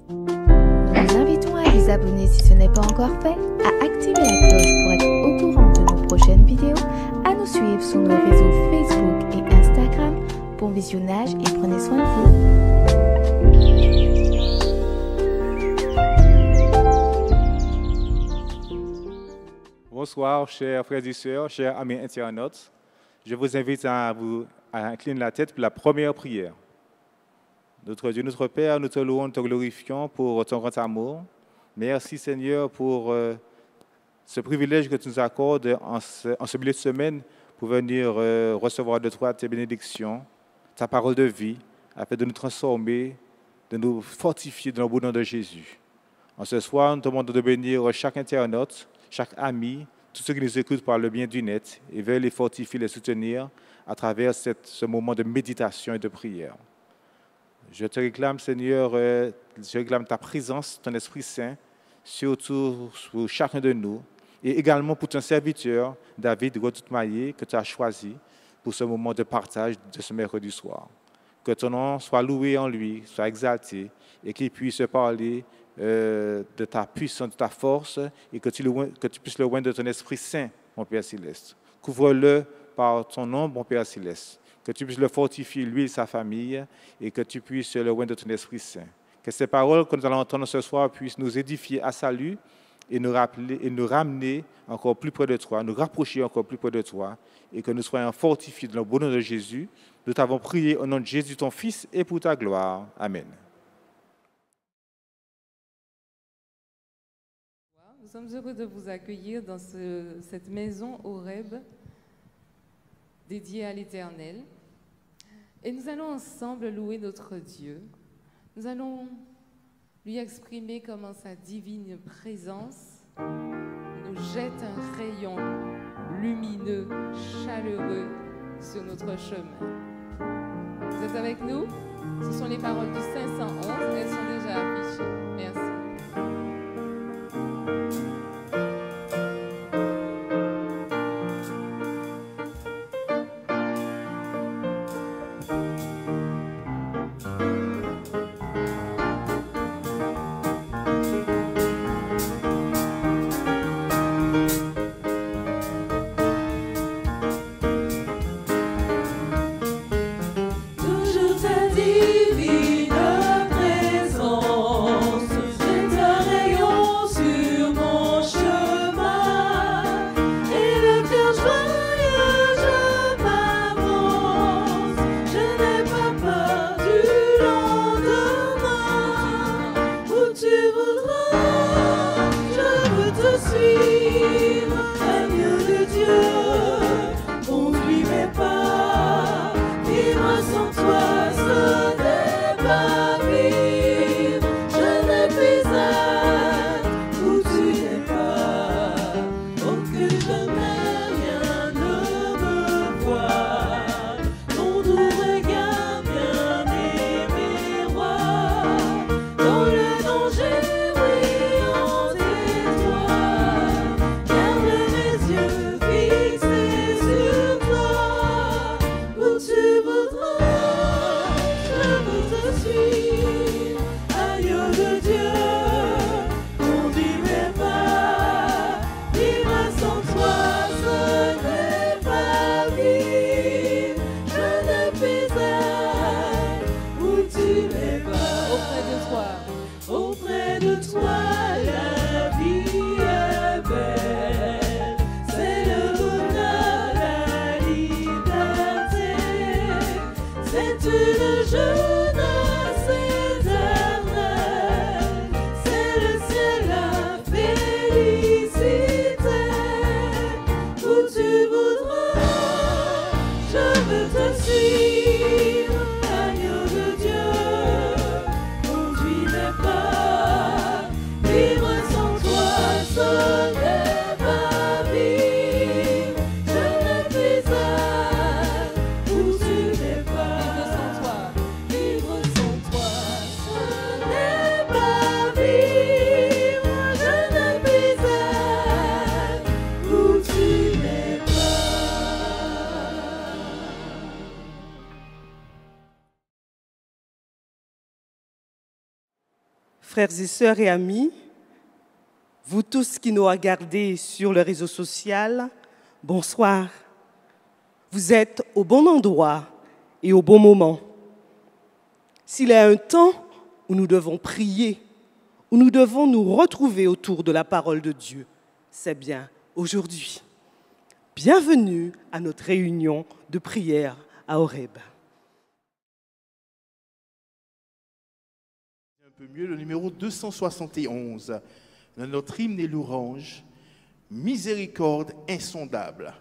Nous vous invitons à vous abonner si ce n'est pas encore fait, à activer la cloche pour être au courant de nos prochaines vidéos, à nous suivre sur nos réseaux Facebook et Instagram. Bon visionnage et prenez soin de vous. Bonsoir, chers frères et sœurs, chers amis internautes. Je vous invite à incliner la tête pour la première prière. Notre Dieu, notre Père, nous te louons, nous te glorifions pour ton grand amour. Merci Seigneur pour ce privilège que tu nous accordes en ce milieu de semaine pour venir recevoir de toi tes bénédictions, ta parole de vie, afin de nous transformer, de nous fortifier dans le beau nom de Jésus. En ce soir, nous te demandons de bénir chaque internaute, chaque ami, tous ceux qui nous écoutent par le bien du net, et veulent les fortifier, les soutenir à travers ce moment de méditation et de prière. Je te réclame, Seigneur, je réclame ta présence, ton Esprit Saint, surtout sur chacun de nous, et également pour ton serviteur, David Rodoutmaillé, que tu as choisi pour ce moment de partage de ce mercredi soir. Que ton nom soit loué en lui, soit exalté, et qu'il puisse parler de ta puissance, de ta force, et que tu puisses le oindre de ton Esprit Saint, mon Père Céleste. Couvre-le par ton nom, mon Père Céleste. Que tu puisses le fortifier, lui et sa famille, et que tu puisses le oindre de ton Esprit Saint. Que ces paroles que nous allons entendre ce soir puissent nous édifier à salut et nous rappeler et nous ramener encore plus près de toi, nous rapprocher encore plus près de toi, et que nous soyons fortifiés dans le bon nom de Jésus. Nous t'avons prié au nom de Jésus, ton Fils, et pour ta gloire. Amen. Nous sommes heureux de vous accueillir dans cette maison Horeb dédiée à l'Éternel. Et nous allons ensemble louer notre Dieu. Nous allons lui exprimer comment sa divine présence nous jette un rayon lumineux, chaleureux sur notre chemin. Vous êtes avec nous? Ce sont les paroles du 511, elles sont déjà affichées. Merci. Frères et sœurs et amis, vous tous qui nous regardez sur le réseau social, bonsoir. Vous êtes au bon endroit et au bon moment. S'il y a un temps où nous devons prier, où nous devons nous retrouver autour de la parole de Dieu, c'est bien aujourd'hui. Bienvenue à notre réunion de prière à Horeb. Un peu mieux, le numéro 271, dans notre hymne et louange, Miséricorde insondable.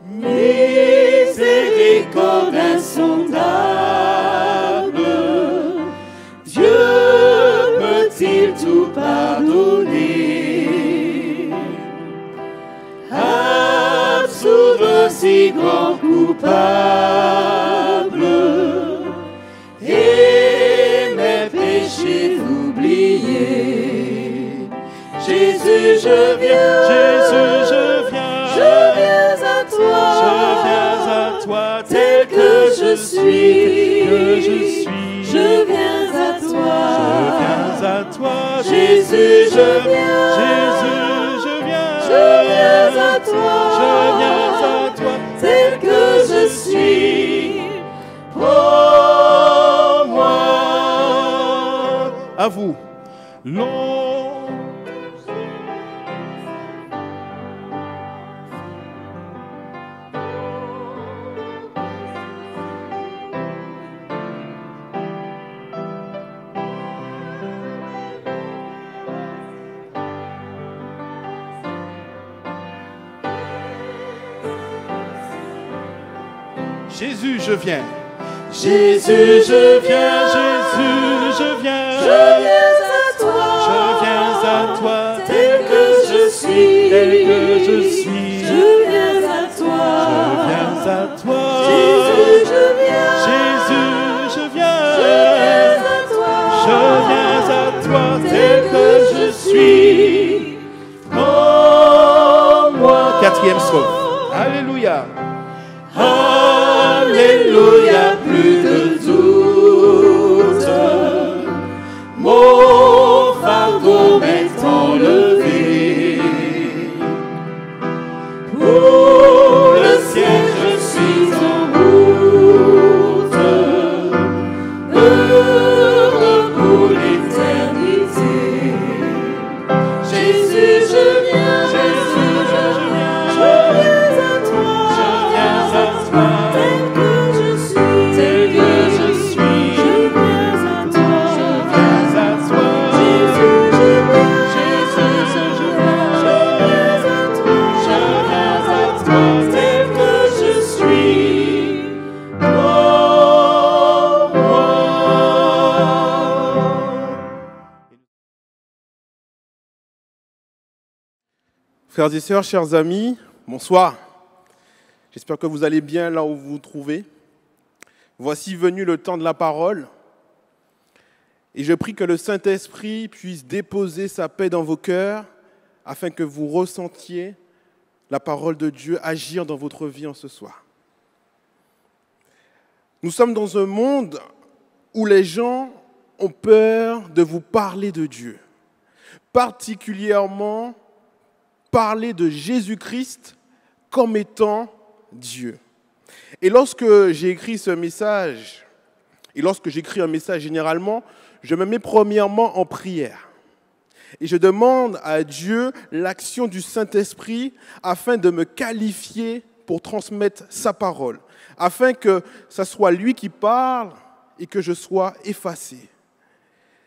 Miséricorde insondable, Dieu peut-il tout pardonner? Absoudre si grand coupable et mes péchés oubliés. Jésus, je viens, Jésus, je viens, je viens à toi, tel que je suis, je viens à toi, Jésus, je viens, à toi, tel que je suis, pour moi. à vous. Jésus, je viens. Jésus, je viens, je viens. je viens à toi, tel que je suis, je viens à toi, Jésus, je viens, je viens à toi, tel que je suis, oh moi. Quatrième strophe. Alléluia. Alléluia, plus de doute, mon fardeau m'est enlevé. Pour le ciel, je suis en route, heureux pour l'éternité. Jésus, je viens, je viens à toi, tel que je suis, je viens à toi, Jésus, je viens, à toi, tel que je suis, oh moi. Frères et sœurs, chers amis, bonsoir. J'espère que vous allez bien là où vous vous trouvez. Voici venu le temps de la parole. Et je prie que le Saint-Esprit puisse déposer sa paix dans vos cœurs afin que vous ressentiez la parole de Dieu agir dans votre vie en ce soir. Nous sommes dans un monde où les gens ont peur de vous parler de Dieu, particulièrement parler de Jésus-Christ comme étant Dieu. Et lorsque j'ai écrit ce message, et lorsque j'écris un message généralement, je me mets premièrement en prière. Et je demande à Dieu l'action du Saint-Esprit afin de me qualifier pour transmettre sa parole, afin que ce soit lui qui parle et que je sois effacé.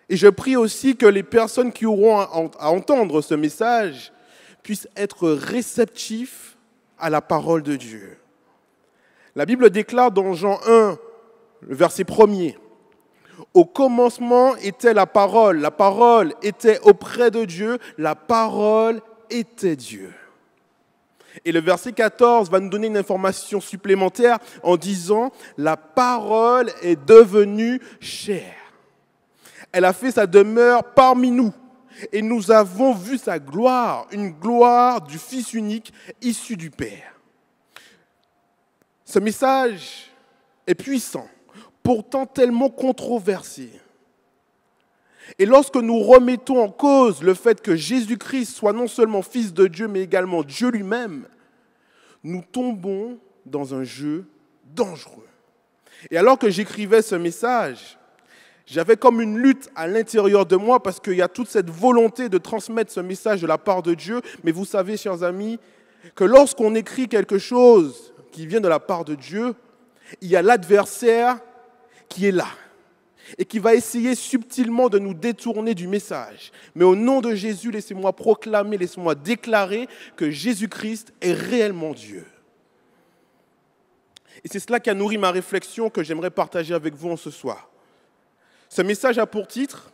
Et je prie aussi que les personnes qui auront à entendre ce message puissent être réceptifs à la parole de Dieu. La Bible déclare dans Jean 1, le verset 1er, « Au commencement était la parole était auprès de Dieu, la parole était Dieu. » Et le verset 14 va nous donner une information supplémentaire en disant « La parole est devenue chair. Elle a fait sa demeure parmi nous. Et nous avons vu sa gloire, une gloire du Fils unique issu du Père. » Ce message est puissant, pourtant tellement controversé. Et lorsque nous remettons en cause le fait que Jésus-Christ soit non seulement Fils de Dieu, mais également Dieu lui-même, nous tombons dans un jeu dangereux. Et alors que j'écrivais ce message, j'avais comme une lutte à l'intérieur de moi parce qu'il y a toute cette volonté de transmettre ce message de la part de Dieu. Mais vous savez, chers amis, que lorsqu'on écrit quelque chose qui vient de la part de Dieu, il y a l'adversaire qui est là et qui va essayer subtilement de nous détourner du message. Mais au nom de Jésus, laissez-moi proclamer, laissez-moi déclarer que Jésus-Christ est réellement Dieu. Et c'est cela qui a nourri ma réflexion que j'aimerais partager avec vous en ce soir. Ce message a pour titre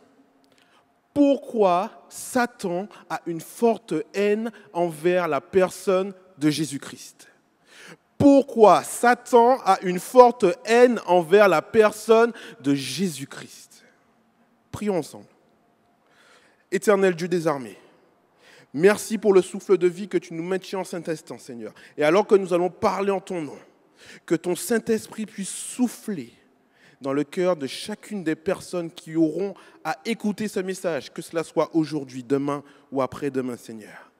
« Pourquoi Satan a une forte haine envers la personne de Jésus-Christ ?» Pourquoi Satan a une forte haine envers la personne de Jésus-Christ? Prions ensemble. Éternel Dieu des armées, merci pour le souffle de vie que tu nous maintiens en Saint-Instant, Seigneur. Et alors que nous allons parler en ton nom, que ton Saint-Esprit puisse souffler dans le cœur de chacune des personnes qui auront à écouter ce message, que cela soit aujourd'hui, demain ou après-demain, Seigneur.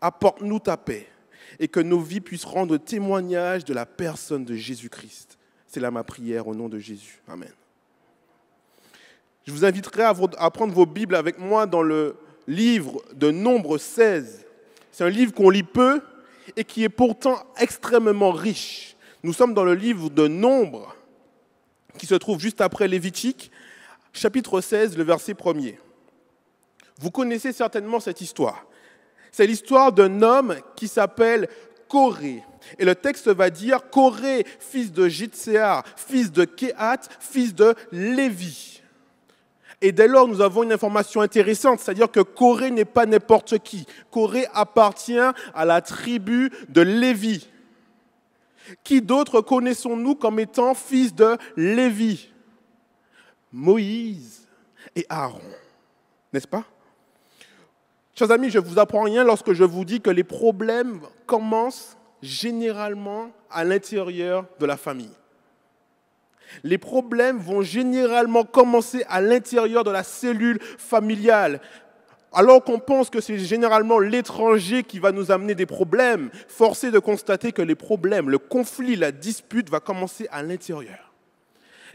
Apporte-nous ta paix et que nos vies puissent rendre témoignage de la personne de Jésus-Christ. C'est là ma prière au nom de Jésus. Amen. Je vous inviterai à prendre vos Bibles avec moi dans le livre de Nombre 16. C'est un livre qu'on lit peu et qui est pourtant extrêmement riche. Nous sommes dans le livre de Nombre, qui se trouve juste après Lévitique, chapitre 16, le verset 1er. Vous connaissez certainement cette histoire. C'est l'histoire d'un homme qui s'appelle Coré. Et le texte va dire Coré, fils de Jitséar, fils de Kehat, fils de Lévi. Et dès lors, nous avons une information intéressante, c'est-à-dire que Coré n'est pas n'importe qui. Coré appartient à la tribu de Lévi. Qui d'autre connaissons-nous comme étant fils de Lévi? Moïse et Aaron, n'est-ce pas? Chers amis, je ne vous apprends rien lorsque je vous dis que les problèmes commencent généralement à l'intérieur de la famille. Les problèmes vont généralement commencer à l'intérieur de la cellule familiale. Alors qu'on pense que c'est généralement l'étranger qui va nous amener des problèmes, force est de constater que les problèmes, le conflit, la dispute va commencer à l'intérieur.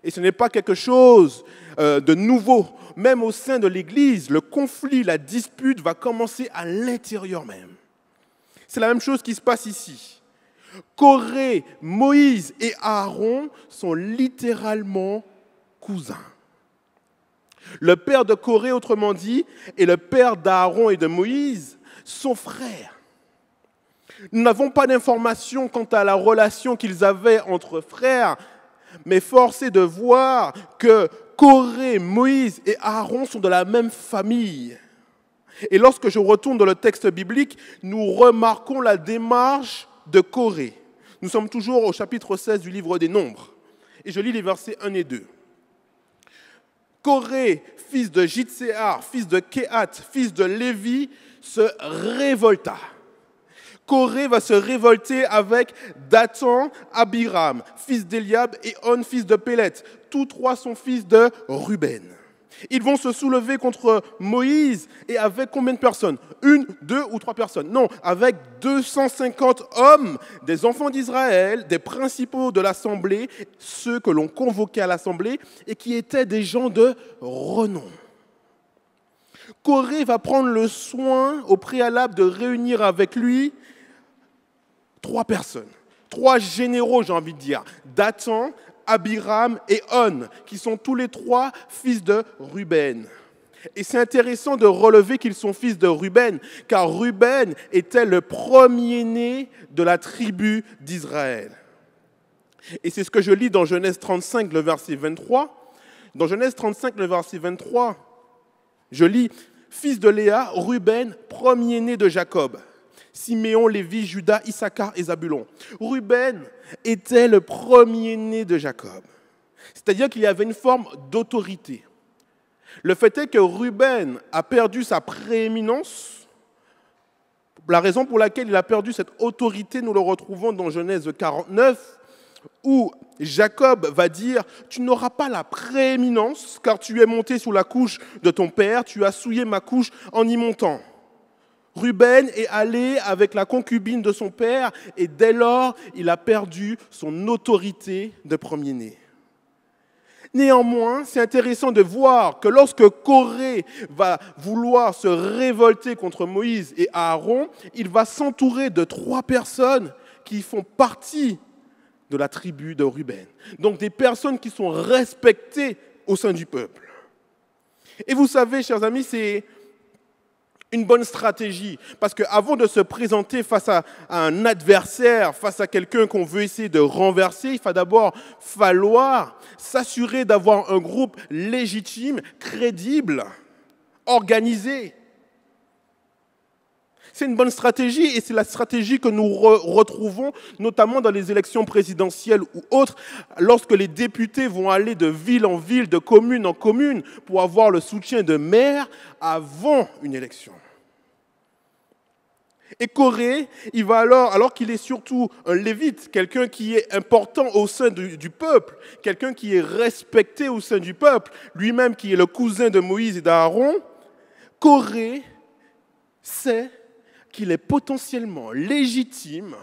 Et ce n'est pas quelque chose de nouveau. Même au sein de l'Église, le conflit, la dispute va commencer à l'intérieur même. C'est la même chose qui se passe ici. Coré, Moïse et Aaron sont littéralement cousins. Le père de Coré, autrement dit, et le père d'Aaron et de Moïse sont frères. Nous n'avons pas d'informations quant à la relation qu'ils avaient entre frères, mais force est de voir que Coré, Moïse et Aaron sont de la même famille. Et lorsque je retourne dans le texte biblique, nous remarquons la démarche de Coré. Nous sommes toujours au chapitre 16 du livre des Nombres. Et je lis les versets 1 et 2. Coré, fils de Jitséar, fils de Kehat, fils de Lévi, se révolta. Coré va se révolter avec Dathan, Abiram, fils d'Eliab, et On, fils de Pélet. Tous trois sont fils de Ruben. Ils vont se soulever contre Moïse et avec combien de personnes? 1, 2 ou 3 personnes? Non, avec 250 hommes, des enfants d'Israël, des principaux de l'assemblée, ceux que l'on convoquait à l'assemblée et qui étaient des gens de renom. Coré va prendre le soin au préalable de réunir avec lui 3 personnes, 3 généraux, j'ai envie de dire, Dathan, Abiram et On, qui sont tous les 3 fils de Ruben. Et c'est intéressant de relever qu'ils sont fils de Ruben, car Ruben était le premier-né de la tribu d'Israël. Et c'est ce que je lis dans Genèse 35, le verset 23. Dans Genèse 35, le verset 23, je lis « Fils de Léa, Ruben, premier-né de Jacob. Siméon, Lévi, Judas, Issachar et Zabulon. Ruben était le premier-né de Jacob. C'est-à-dire qu'il y avait une forme d'autorité. Le fait est que Ruben a perdu sa prééminence. La raison pour laquelle il a perdu cette autorité, nous le retrouvons dans Genèse 49, où Jacob va dire « Tu n'auras pas la prééminence, car tu es monté sous la couche de ton père, tu as souillé ma couche en y montant. » Ruben est allé avec la concubine de son père, et dès lors, il a perdu son autorité de premier-né. Néanmoins, c'est intéressant de voir que lorsque Corée va vouloir se révolter contre Moïse et Aaron, il va s'entourer de 3 personnes qui font partie de la tribu de Ruben. Donc des personnes qui sont respectées au sein du peuple. Et vous savez, chers amis, c'est une bonne stratégie. Parce qu'avant de se présenter face à un adversaire, face à quelqu'un qu'on veut essayer de renverser, il va d'abord falloir s'assurer d'avoir un groupe légitime, crédible, organisé. C'est une bonne stratégie et c'est la stratégie que nous retrouvons notamment dans les élections présidentielles ou autres, lorsque les députés vont aller de ville en ville, de commune en commune pour avoir le soutien de maires avant une élection. Et Corée, il va alors qu'il est surtout un lévite, quelqu'un qui est important au sein du peuple, quelqu'un qui est respecté au sein du peuple, lui-même qui est le cousin de Moïse et d'Aaron, Corée sait qu'il est potentiellement légitime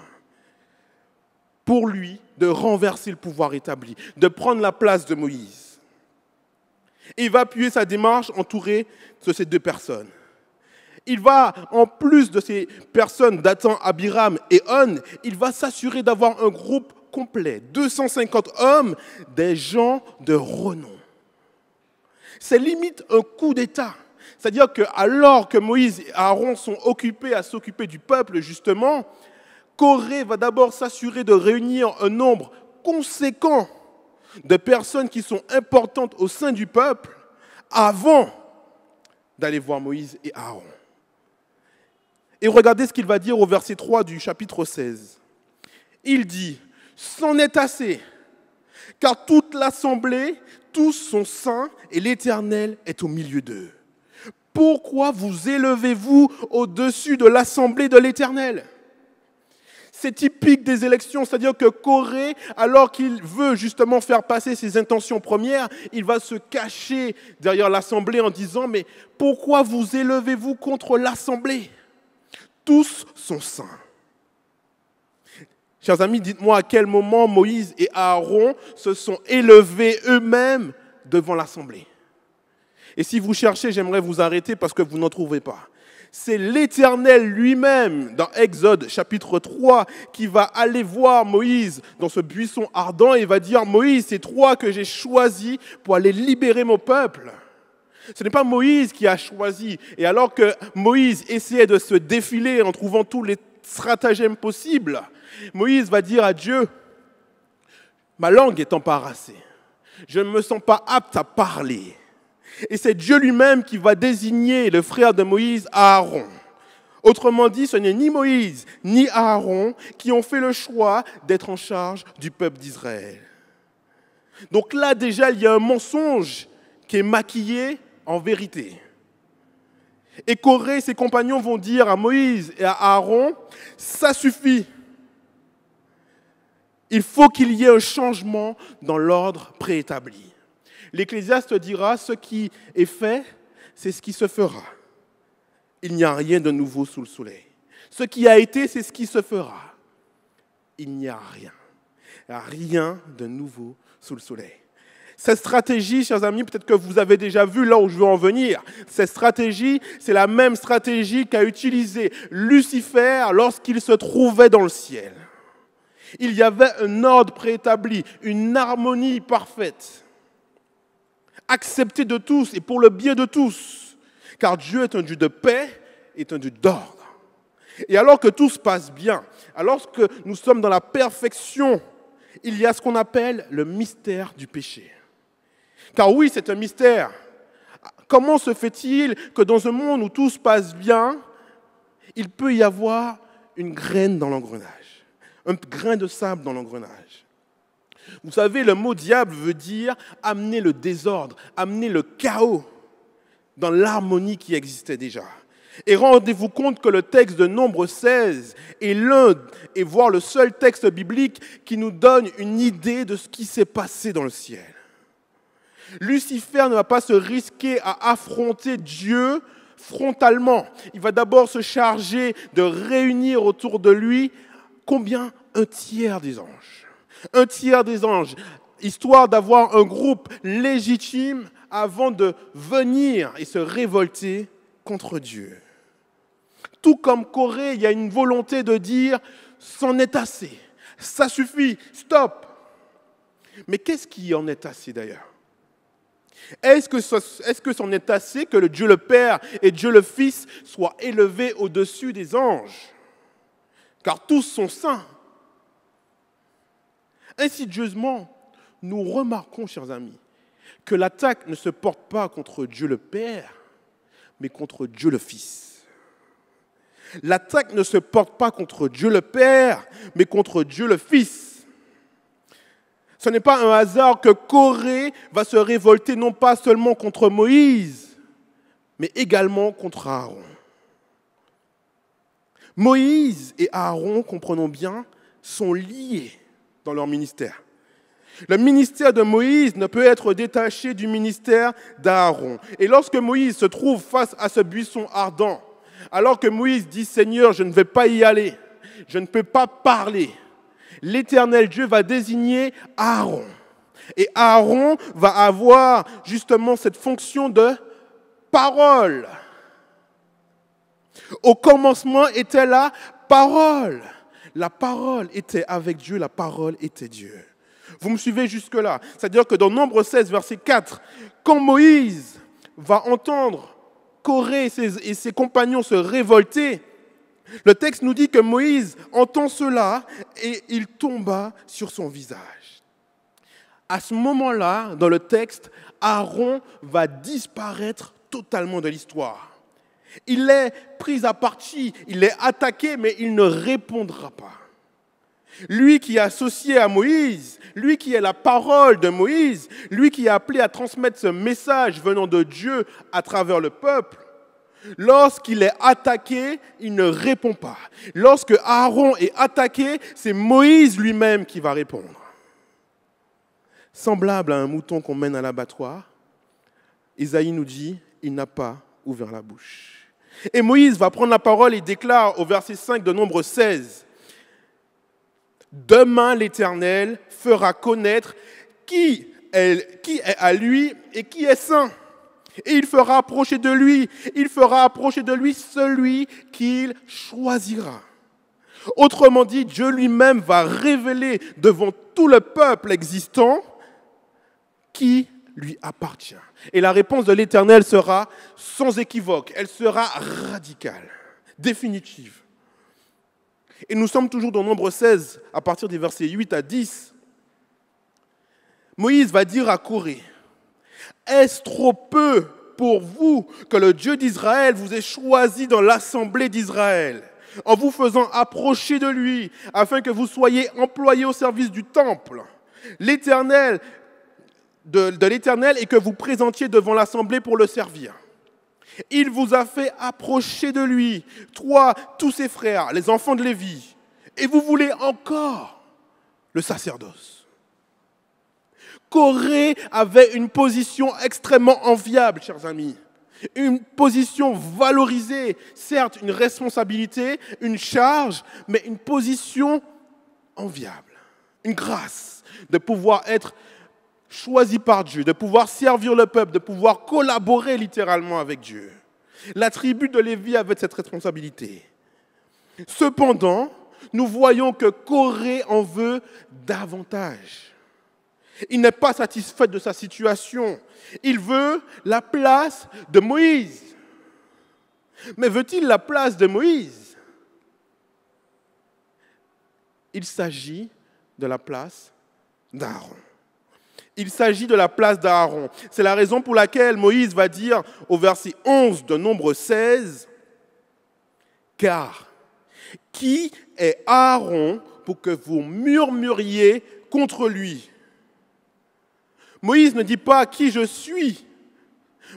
pour lui de renverser le pouvoir établi, de prendre la place de Moïse. Et il va appuyer sa démarche entouré de ces 2 personnes. Il va, en plus de ces personnes, Dathan, Abiram et On, il va s'assurer d'avoir un groupe complet, 250 hommes, des gens de renom. C'est limite un coup d'État. C'est-à-dire qu'alors que Moïse et Aaron sont occupés à s'occuper du peuple, justement, Corée va d'abord s'assurer de réunir un nombre conséquent de personnes qui sont importantes au sein du peuple avant d'aller voir Moïse et Aaron. Et regardez ce qu'il va dire au verset 3 du chapitre 16. Il dit « C'en est assez, car toute l'assemblée, tous sont saints et l'Éternel est au milieu d'eux. Pourquoi vous élevez-vous au-dessus de l'assemblée de l'Éternel ?» C'est typique des élections, c'est-à-dire que Corée, alors qu'il veut justement faire passer ses intentions premières, il va se cacher derrière l'assemblée en disant « Mais pourquoi vous élevez-vous contre l'assemblée ? Tous sont saints. » Chers amis, dites-moi à quel moment Moïse et Aaron se sont élevés eux-mêmes devant l'assemblée. Et si vous cherchez, j'aimerais vous arrêter parce que vous n'en trouvez pas. C'est l'Éternel lui-même, dans Exode chapitre 3, qui va aller voir Moïse dans ce buisson ardent et va dire « Moïse, c'est toi que j'ai choisi pour aller libérer mon peuple. » Ce n'est pas Moïse qui a choisi. Et alors que Moïse essayait de se défiler en trouvant tous les stratagèmes possibles, Moïse va dire à Dieu, ma langue est embarrassée. Je ne me sens pas apte à parler. Et c'est Dieu lui-même qui va désigner le frère de Moïse, Aaron. Autrement dit, ce n'est ni Moïse ni Aaron qui ont fait le choix d'être en charge du peuple d'Israël. Donc là déjà, il y a un mensonge qui est maquillé en vérité. Et Corée et ses compagnons vont dire à Moïse et à Aaron, ça suffit. Il faut qu'il y ait un changement dans l'ordre préétabli. L'Ecclésiaste dira, ce qui est fait, c'est ce qui se fera. Il n'y a rien de nouveau sous le soleil. Ce qui a été, c'est ce qui se fera. Il n'y a rien. Il n'y a rien de nouveau sous le soleil. Cette stratégie, chers amis, peut-être que vous avez déjà vu là où je veux en venir. Cette stratégie, c'est la même stratégie qu'a utilisée Lucifer lorsqu'il se trouvait dans le ciel. Il y avait un ordre préétabli, une harmonie parfaite, acceptée de tous et pour le bien de tous. Car Dieu est un Dieu de paix, est un Dieu d'ordre. Et alors que tout se passe bien, alors que nous sommes dans la perfection, il y a ce qu'on appelle le mystère du péché. Car oui, c'est un mystère. Comment se fait-il que dans un monde où tout se passe bien, il peut y avoir une graine dans l'engrenage, un grain de sable dans l'engrenage. Vous savez, le mot diable veut dire amener le désordre, amener le chaos dans l'harmonie qui existait déjà. Et rendez-vous compte que le texte de Nombre 16 est l'un, et voire le seul texte biblique qui nous donne une idée de ce qui s'est passé dans le ciel. Lucifer ne va pas se risquer à affronter Dieu frontalement. Il va d'abord se charger de réunir autour de lui combien? Un tiers des anges. Un tiers des anges, histoire d'avoir un groupe légitime avant de venir et se révolter contre Dieu. Tout comme Corée, il y a une volonté de dire « c'en est assez, ça suffit, stop ». Mais qu'est-ce qui en est assez d'ailleurs? Est-ce que c'en est assez que le Dieu le Père et Dieu le Fils soient élevés au-dessus des anges? Car tous sont saints. Insidieusement, nous remarquons, chers amis, que l'attaque ne se porte pas contre Dieu le Père, mais contre Dieu le Fils. L'attaque ne se porte pas contre Dieu le Père, mais contre Dieu le Fils. Ce n'est pas un hasard que Corée va se révolter non pas seulement contre Moïse, mais également contre Aaron. Moïse et Aaron, comprenons bien, sont liés dans leur ministère. Le ministère de Moïse ne peut être détaché du ministère d'Aaron. Et lorsque Moïse se trouve face à ce buisson ardent, alors que Moïse dit « Seigneur, je ne vais pas y aller, je ne peux pas parler », l'Éternel Dieu va désigner Aaron. Et Aaron va avoir justement cette fonction de parole. Au commencement était la parole. La parole était avec Dieu, la parole était Dieu. Vous me suivez jusque-là? C'est-à-dire que dans Nombre 16, verset 4, quand Moïse va entendre Corée et ses compagnons se révolter, le texte nous dit que Moïse entend cela et il tomba sur son visage. À ce moment-là, dans le texte, Aaron va disparaître totalement de l'histoire. Il est pris à partie, il est attaqué, mais il ne répondra pas. Lui qui est associé à Moïse, lui qui est la parole de Moïse, lui qui est appelé à transmettre ce message venant de Dieu à travers le peuple, lorsqu'il est attaqué, il ne répond pas. Lorsque Aaron est attaqué, c'est Moïse lui-même qui va répondre. Semblable à un mouton qu'on mène à l'abattoir, Isaïe nous dit, il n'a pas ouvert la bouche. Et Moïse va prendre la parole et déclare au verset 5 de Nombre 16, demain, l'Éternel fera connaître qui est à lui et qui est saint. Et il fera approcher de lui celui qu'il choisira. Autrement dit, Dieu lui-même va révéler devant tout le peuple existant qui lui appartient. Et la réponse de l'Éternel sera sans équivoque, elle sera radicale, définitive. Et nous sommes toujours dans Nombre 16, à partir des versets 8 à 10. Moïse va dire à Corée, « Est-ce trop peu pour vous que le Dieu d'Israël vous ait choisi dans l'assemblée d'Israël, en vous faisant approcher de lui, afin que vous soyez employés au service du temple, de l'Éternel, et que vous présentiez devant l'assemblée pour le servir. Il vous a fait approcher de lui, toi, tous ses frères, les enfants de Lévi, et vous voulez encore le sacerdoce. » Corée avait une position extrêmement enviable, chers amis. Une position valorisée, certes une responsabilité, une charge, mais une position enviable. Une grâce de pouvoir être choisi par Dieu, de pouvoir servir le peuple, de pouvoir collaborer littéralement avec Dieu. La tribu de Lévi avait cette responsabilité. Cependant, nous voyons que Corée en veut davantage. Il n'est pas satisfait de sa situation. Il veut la place de Moïse. Mais veut-il la place de Moïse? Il s'agit de la place d'Aaron. Il s'agit de la place d'Aaron. C'est la raison pour laquelle Moïse va dire au verset 11 de Nombre 16, « Car Qui est Aaron pour que vous murmuriez contre lui? Moïse ne dit pas qui je suis.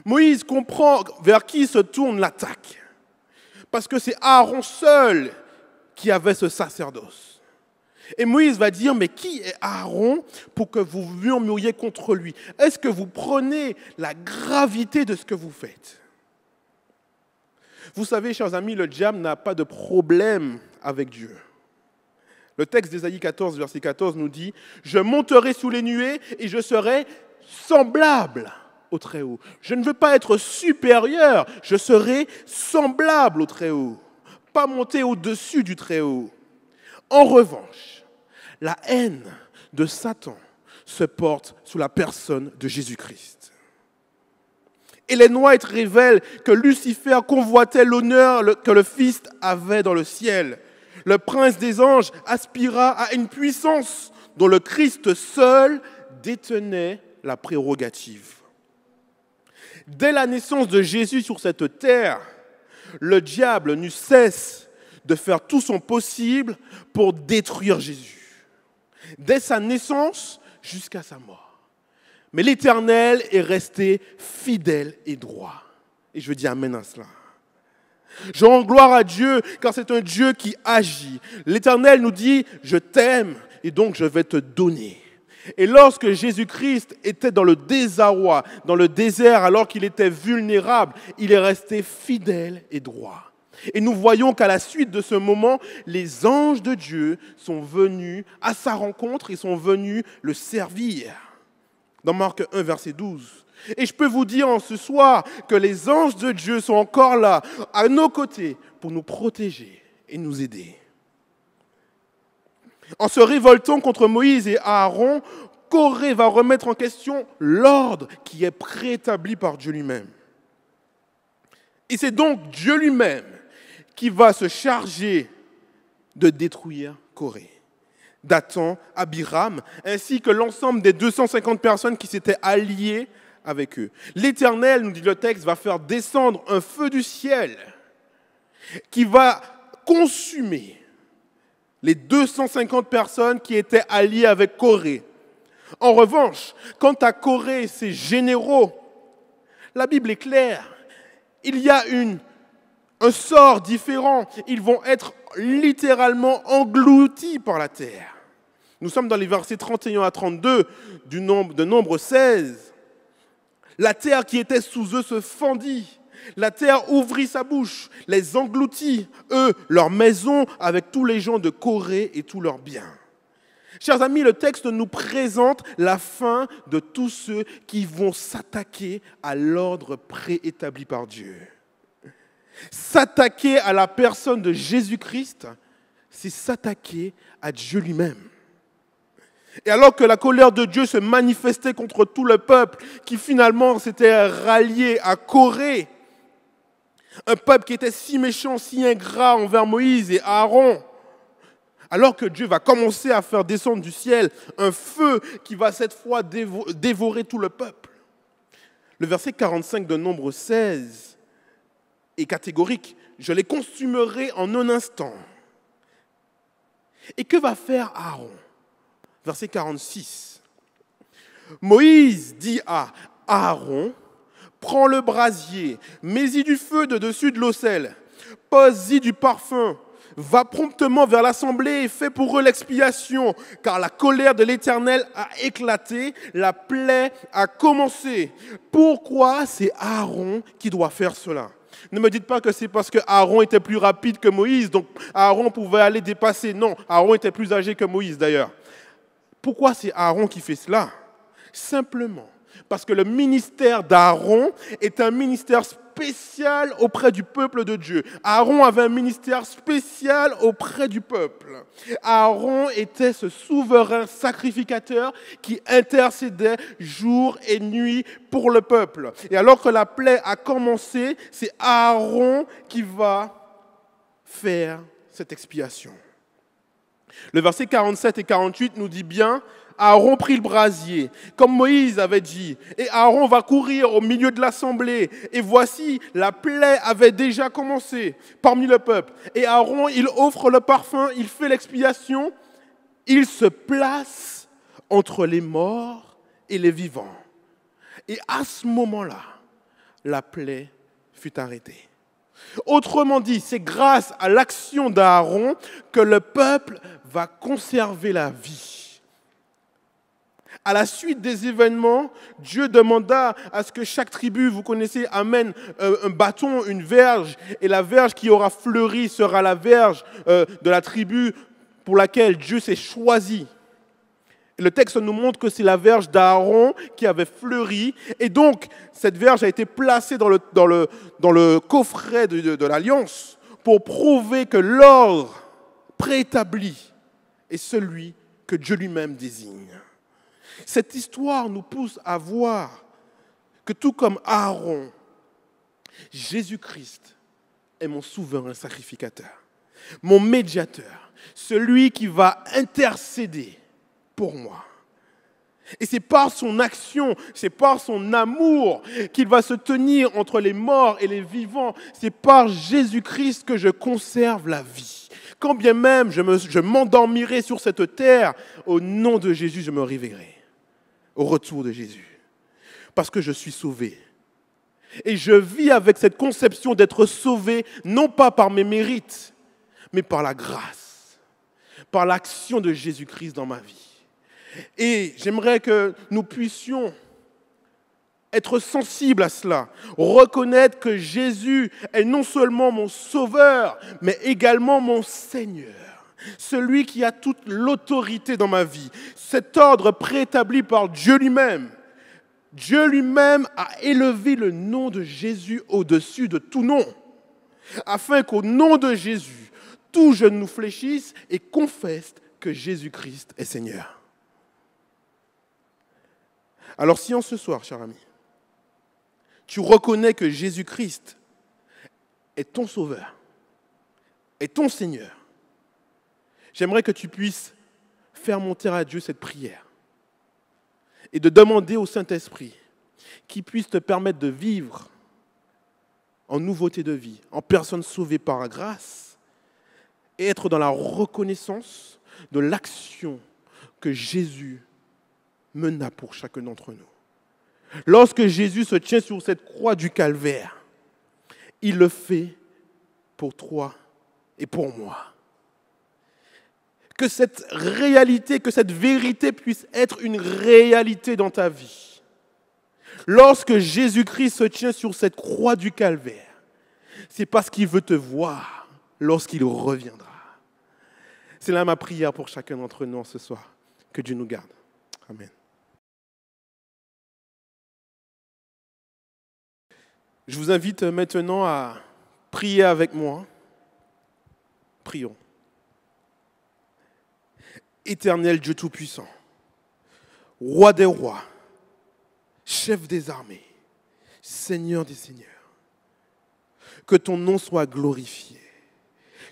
Moïse comprend vers qui se tourne l'attaque. Parce que c'est Aaron seul qui avait ce sacerdoce. Et Moïse va dire, mais qui est Aaron pour que vous murmuriez contre lui? Est-ce que vous prenez la gravité de ce que vous faites? Vous savez, chers amis, le diable n'a pas de problème avec Dieu. Le texte d'Ésaïe 14, verset 14 nous dit « Je monterai sous les nuées et je serai semblable au Très-Haut. » Je ne veux pas être supérieur, je serai semblable au Très-Haut, pas monter au-dessus du Très-Haut. En revanche, la haine de Satan se porte sous la personne de Jésus-Christ. Ellen White révèle que Lucifer convoitait l'honneur que le Fils avait dans le ciel. Le prince des anges aspira à une puissance dont le Christ seul détenait la prérogative. Dès la naissance de Jésus sur cette terre, le diable n'eut cesse de faire tout son possible pour détruire Jésus. Dès sa naissance jusqu'à sa mort. Mais l'Éternel est resté fidèle et droit. Et je dis amen à cela. Je rends gloire à Dieu, car c'est un Dieu qui agit. L'Éternel nous dit, je t'aime, et donc je vais te donner. Et lorsque Jésus-Christ était dans le désarroi, dans le désert, alors qu'il était vulnérable, il est resté fidèle et droit. Et nous voyons qu'à la suite de ce moment, les anges de Dieu sont venus à sa rencontre et sont venus le servir. Dans Marc 1, verset 12. Et je peux vous dire en ce soir que les anges de Dieu sont encore là, à nos côtés, pour nous protéger et nous aider. En se révoltant contre Moïse et Aaron, Corée va remettre en question l'ordre qui est préétabli par Dieu lui-même. Et c'est donc Dieu lui-même qui va se charger de détruire Corée. Dathan, Abiram, ainsi que l'ensemble des 250 personnes qui s'étaient alliées avec eux. L'Éternel, nous dit le texte, va faire descendre un feu du ciel qui va consumer les 250 personnes qui étaient alliées avec Corée. En revanche, quant à Corée et ses généraux, la Bible est claire. Il y a un sort différent. Ils vont être littéralement engloutis par la terre. Nous sommes dans les versets 31 à 32 de Nombre 16. La terre qui était sous eux se fendit. La terre ouvrit sa bouche, les engloutit, eux, leurs maisons, avec tous les gens de Corée et tous leurs biens. Chers amis, le texte nous présente la fin de tous ceux qui vont s'attaquer à l'ordre préétabli par Dieu. S'attaquer à la personne de Jésus-Christ, c'est s'attaquer à Dieu lui-même. Et alors que la colère de Dieu se manifestait contre tout le peuple qui finalement s'était rallié à Corée, un peuple qui était si méchant, si ingrat envers Moïse et Aaron, alors que Dieu va commencer à faire descendre du ciel un feu qui va cette fois dévorer tout le peuple. Le verset 45 de Nombre 16 est catégorique. Je les consumerai en un instant. Et que va faire Aaron? Verset 46. Moïse dit à Aaron, prends le brasier, mets-y du feu de dessus de l'autel, pose-y du parfum, va promptement vers l'assemblée et fais pour eux l'expiation, car la colère de l'Éternel a éclaté, la plaie a commencé. Pourquoi c'est Aaron qui doit faire cela? Ne me dites pas que c'est parce que Aaron était plus rapide que Moïse, donc Aaron pouvait aller dépasser. Non, Aaron était plus âgé que Moïse d'ailleurs. Pourquoi c'est Aaron qui fait cela? Simplement parce que le ministère d'Aaron est un ministère spécial auprès du peuple de Dieu. Aaron avait un ministère spécial auprès du peuple. Aaron était ce souverain sacrificateur qui intercédait jour et nuit pour le peuple. Et alors que la plaie a commencé, c'est Aaron qui va faire cette expiation. Le verset 47 et 48 nous dit bien, Aaron prit le brasier, comme Moïse avait dit, et Aaron va courir au milieu de l'assemblée. Et voici, la plaie avait déjà commencé parmi le peuple. Et Aaron, il offre le parfum, il fait l'expiation, il se place entre les morts et les vivants. Et à ce moment-là, la plaie fut arrêtée. Autrement dit, c'est grâce à l'action d'Aaron que le peuple va conserver la vie. À la suite des événements, Dieu demanda à ce que chaque tribu, vous connaissez, amène un bâton, une verge, et la verge qui aura fleuri sera la verge de la tribu pour laquelle Dieu s'est choisi. Le texte nous montre que c'est la verge d'Aaron qui avait fleuri. Et donc, cette verge a été placée dans le coffret de l'Alliance pour prouver que l'ordre préétabli est celui que Dieu lui-même désigne. Cette histoire nous pousse à voir que tout comme Aaron, Jésus-Christ est mon souverain sacrificateur, mon médiateur, celui qui va intercéder pour moi. Et c'est par son action, c'est par son amour qu'il va se tenir entre les morts et les vivants. C'est par Jésus-Christ que je conserve la vie. Quand bien même je m'endormirai sur cette terre, au nom de Jésus, je me réveillerai au retour de Jésus. Parce que je suis sauvé. Et je vis avec cette conception d'être sauvé, non pas par mes mérites, mais par la grâce, par l'action de Jésus-Christ dans ma vie. Et j'aimerais que nous puissions être sensibles à cela, reconnaître que Jésus est non seulement mon sauveur, mais également mon Seigneur, celui qui a toute l'autorité dans ma vie. Cet ordre préétabli par Dieu lui-même. Dieu lui-même a élevé le nom de Jésus au-dessus de tout nom, afin qu'au nom de Jésus, tout genou fléchisse et confesse que Jésus-Christ est Seigneur. Alors si en ce soir, cher ami, tu reconnais que Jésus-Christ est ton sauveur, est ton Seigneur, j'aimerais que tu puisses faire monter à Dieu cette prière et de demander au Saint-Esprit qu'il puisse te permettre de vivre en nouveauté de vie, en personne sauvée par la grâce, et être dans la reconnaissance de l'action que Jésus mena pour chacun d'entre nous. Lorsque Jésus se tient sur cette croix du calvaire, il le fait pour toi et pour moi. Que cette réalité, que cette vérité puisse être une réalité dans ta vie. Lorsque Jésus-Christ se tient sur cette croix du calvaire, c'est parce qu'il veut te voir lorsqu'il reviendra. C'est là ma prière pour chacun d'entre nous ce soir. Que Dieu nous garde. Amen. Je vous invite maintenant à prier avec moi. Prions. Éternel Dieu Tout-Puissant, Roi des rois, Chef des armées, Seigneur des seigneurs, que ton nom soit glorifié,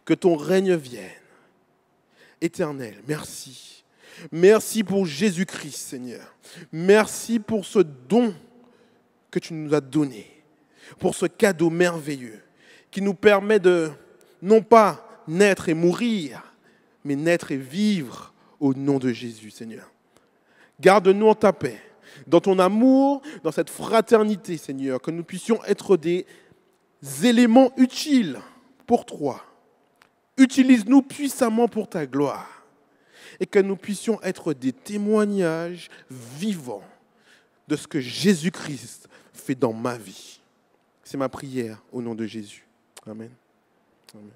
que ton règne vienne. Éternel, merci. Merci pour Jésus-Christ, Seigneur. Merci pour ce don que tu nous as donné, pour ce cadeau merveilleux qui nous permet de non pas naître et mourir, mais naître et vivre au nom de Jésus, Seigneur. Garde-nous en ta paix, dans ton amour, dans cette fraternité, Seigneur, que nous puissions être des éléments utiles pour toi. Utilise-nous puissamment pour ta gloire et que nous puissions être des témoignages vivants de ce que Jésus-Christ fait dans ma vie. C'est ma prière au nom de Jésus. Amen. Amen.